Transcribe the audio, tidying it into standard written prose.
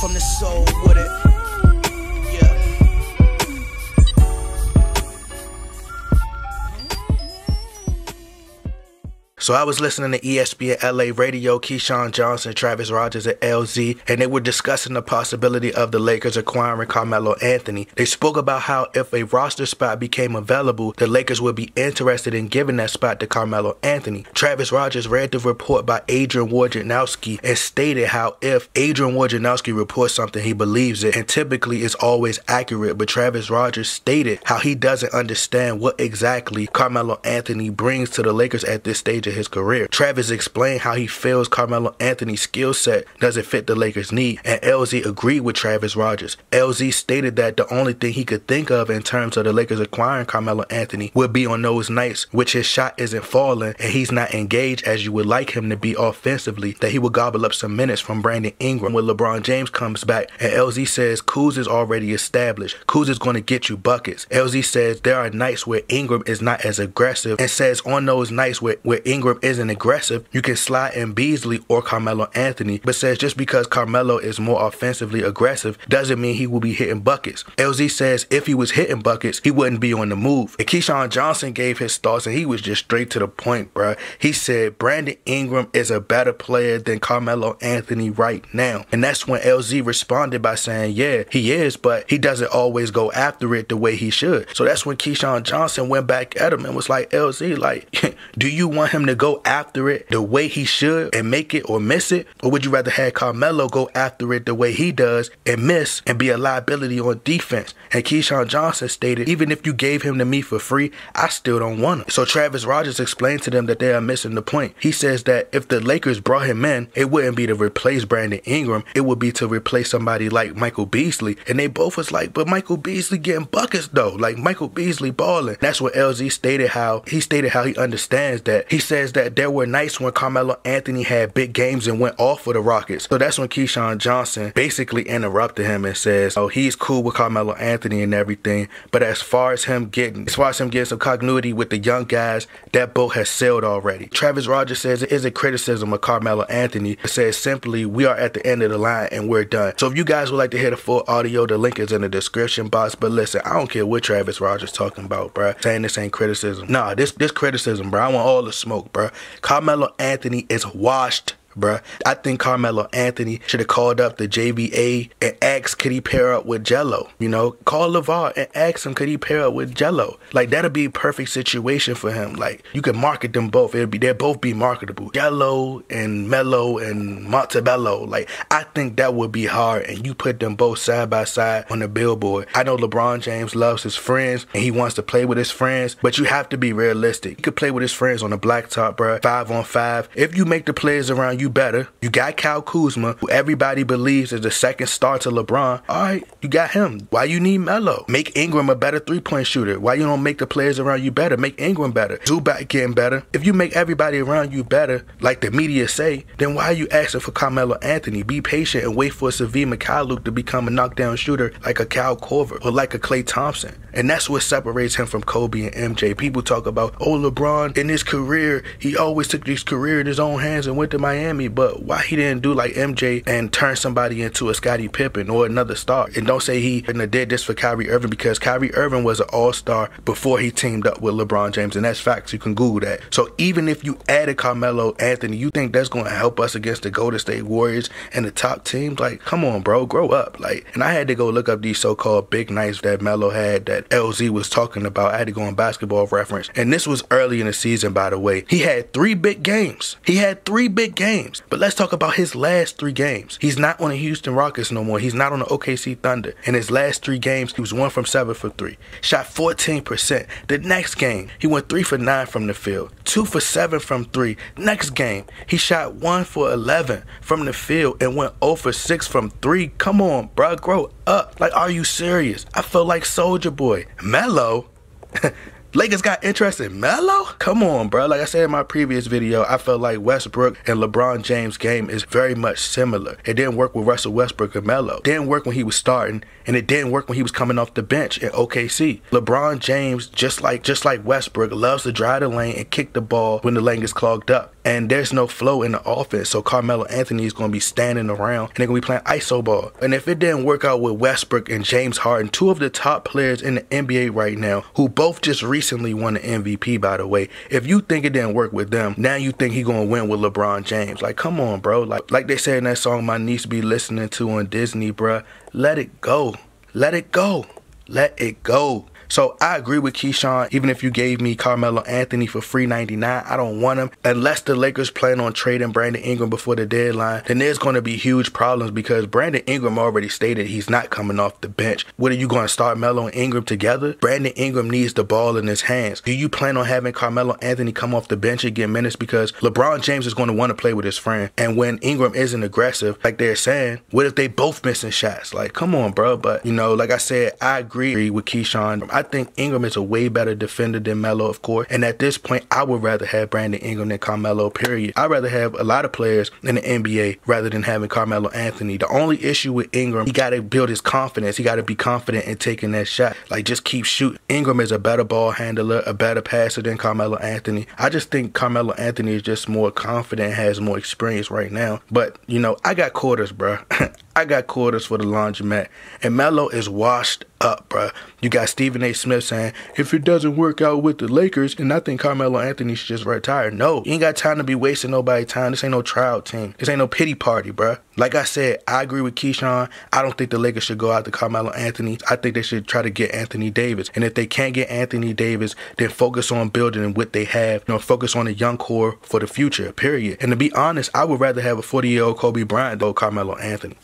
from the soul with it. Yeah. So I was listening to ESPN LA Radio, Keyshawn Johnson, Travis Rogers, and LZ, and they were discussing the possibility of the Lakers acquiring Carmelo Anthony. They spoke about how if a roster spot became available, the Lakers would be interested in giving that spot to Carmelo Anthony. Travis Rogers read the report by Adrian Wojnarowski and stated how if Adrian Wojnarowski reports something, he believes it, and typically it's always accurate, but Travis Rogers stated how he doesn't understand what exactly Carmelo Anthony brings to the Lakers at this stage of his career. Travis explained how he feels Carmelo Anthony's skill set doesn't fit the Lakers' need, and LZ agreed with Travis Rogers. LZ stated that the only thing he could think of in terms of the Lakers acquiring Carmelo Anthony would be on those nights which his shot isn't falling and he's not engaged as you would like him to be offensively, that he would gobble up some minutes from Brandon Ingram when LeBron James comes back. And LZ says Kuz is already established. Kuz is going to get you buckets. LZ says there are nights where Ingram is not as aggressive, and says on those nights where Ingram isn't aggressive, you can slide in Beasley or Carmelo Anthony, but says just because Carmelo is more offensively aggressive doesn't mean he will be hitting buckets. LZ says if he was hitting buckets, he wouldn't be on the move. And Keyshawn Johnson gave his thoughts, and he was just straight to the point, bruh. He said Brandon Ingram is a better player than Carmelo Anthony right now. And that's when LZ responded by saying, yeah, he is, but he doesn't always go after it the way he should. So that's when Keyshawn Johnson went back at him and was like, LZ, like, do you want him to go after it the way he should and make it or miss it? Or would you rather have Carmelo go after it the way he does and miss and be a liability on defense? And Keyshawn Johnson stated, even if you gave him to me for free, I still don't want him. So Travis Rogers explained to them that they are missing the point. He says that if the Lakers brought him in, it wouldn't be to replace Brandon Ingram. It would be to replace somebody like Michael Beasley. And they both was like, but Michael Beasley getting buckets though. Like Michael Beasley balling. That's what LZ stated how he understands that. He says that there were nights when Carmelo Anthony had big games and went off for the Rockets. So that's when Keyshawn Johnson basically interrupted him and says, oh, he's cool with Carmelo Anthony and everything, but as far as him getting some continuity with the young guys, that boat has sailed already. Travis Rogers says it is a criticism of Carmelo Anthony. It says simply, we are at the end of the line and we're done. So if you guys would like to hear the full audio, the link is in the description box. But listen, I don't care what Travis Rogers talking about, bruh. Saying this ain't criticism. Nah, this criticism, bruh. I want all the smoke, bruh. Carmelo Anthony is washed, bruh. I think Carmelo Anthony should have called up the JVA and asked could he pair up with Jello. You know, call LeVar and ask him could he pair up with Jello. Like that'll be a perfect situation for him. Like you could market them both. They'll both be marketable. Jello and Melo and Montebello. Like I think that would be hard, and you put them both side by side on the billboard. I know LeBron James loves his friends and he wants to play with his friends, but you have to be realistic. He could play with his friends on the blacktop, bruh. 5-on-5. If you make the players around you better, you got Kyle Kuzma, who everybody believes is the second star to LeBron. All right, you got him. Why you need Melo? Make Ingram a better three-point shooter. Why you don't make the players around you better? Make Ingram better. Zubac getting better. If you make everybody around you better, like the media say, then why are you asking for Carmelo Anthony? Be patient and wait for Svi Mykhailiuk to become a knockdown shooter like a Kyle Korver or like a Klay Thompson. And that's what separates him from Kobe and MJ. People talk about, oh, LeBron in his career, he always took his career in his own hands and went to Miami. But why he didn't do like MJ and turn somebody into a Scottie Pippen or another star? And don't say he did this for Kyrie Irving, because Kyrie Irving was an all-star before he teamed up with LeBron James, and that's facts. You can Google that. So even if you added Carmelo Anthony, you think that's going to help us against the Golden State Warriors and the top teams? Like, come on, bro, grow up. Like, and I had to go look up these so-called big nights that Melo had that LZ was talking about. I had to go on Basketball Reference, and this was early in the season, by the way. He had 3 big games. But let's talk about his last 3 games. He's not on the Houston Rockets no more. He's not on the OKC Thunder. In his last 3 games, he was 1 from 7 for 3. Shot 14%. The next game, he went 3 for 9 from the field. 2 for 7 from 3. Next game, he shot 1 for 11 from the field and went 0 for 6 from 3. Come on, bro, grow up. Like, are you serious? I felt like Soulja Boy. Melo? Lakers got interest in Melo? Come on, bro. Like I said in my previous video, I felt like Westbrook and LeBron James' game is very much similar. It didn't work with Russell Westbrook and Melo. It didn't work when he was starting, and it didn't work when he was coming off the bench in OKC. LeBron James, just like Westbrook, loves to drive the lane and kick the ball when the lane is clogged up. and there's no flow in the offense. So Carmelo Anthony is going to be standing around, and they're going to be playing iso ball. And if it didn't work out with Westbrook and James Harden, two of the top players in the NBA right now, who both just recently won the MVP, by the way, if you think it didn't work with them, now you think he's going to win with LeBron James. Like, come on, bro. Like they said in that song my niece be listening to on Disney, bruh, let it go. Let it go. Let it go. So I agree with Keyshawn. Even if you gave me Carmelo Anthony for free $99, I don't want him. Unless the Lakers plan on trading Brandon Ingram before the deadline, then there's going to be huge problems because Brandon Ingram already stated he's not coming off the bench. What, are you going to start Melo and Ingram together? Brandon Ingram needs the ball in his hands. Do you plan on having Carmelo Anthony come off the bench and get minutes? Because LeBron James is going to want to play with his friend. And when Ingram isn't aggressive, like they're saying, what if they both missing shots? Like, come on, bro. But, like I said, I agree with Keyshawn. I think Ingram is a way better defender than Melo, of course. And at this point, I would rather have Brandon Ingram than Carmelo, period. I'd rather have a lot of players in the NBA rather than having Carmelo Anthony. The only issue with Ingram, he got to build his confidence. He got to be confident in taking that shot. Like, just keep shooting. Ingram is a better ball handler, a better passer than Carmelo Anthony. I just think Carmelo Anthony is just more confident, has more experience right now. But, I got quarters, bro. I got quarters for the laundromat. And Melo is washed up, bruh. You got Stephen A. Smith saying, if it doesn't work out with the Lakers, then I think Carmelo Anthony should just retire. No, you ain't got time to be wasting nobody's time. This ain't no tryout team. This ain't no pity party, bruh. Like I said, I agree with Keyshawn. I don't think the Lakers should go out to Carmelo Anthony. I think they should try to get Anthony Davis. And if they can't get Anthony Davis, then focus on building what they have. Focus on the young core for the future, period. And to be honest, I would rather have a 40-year-old Kobe Bryant than Carmelo Anthony.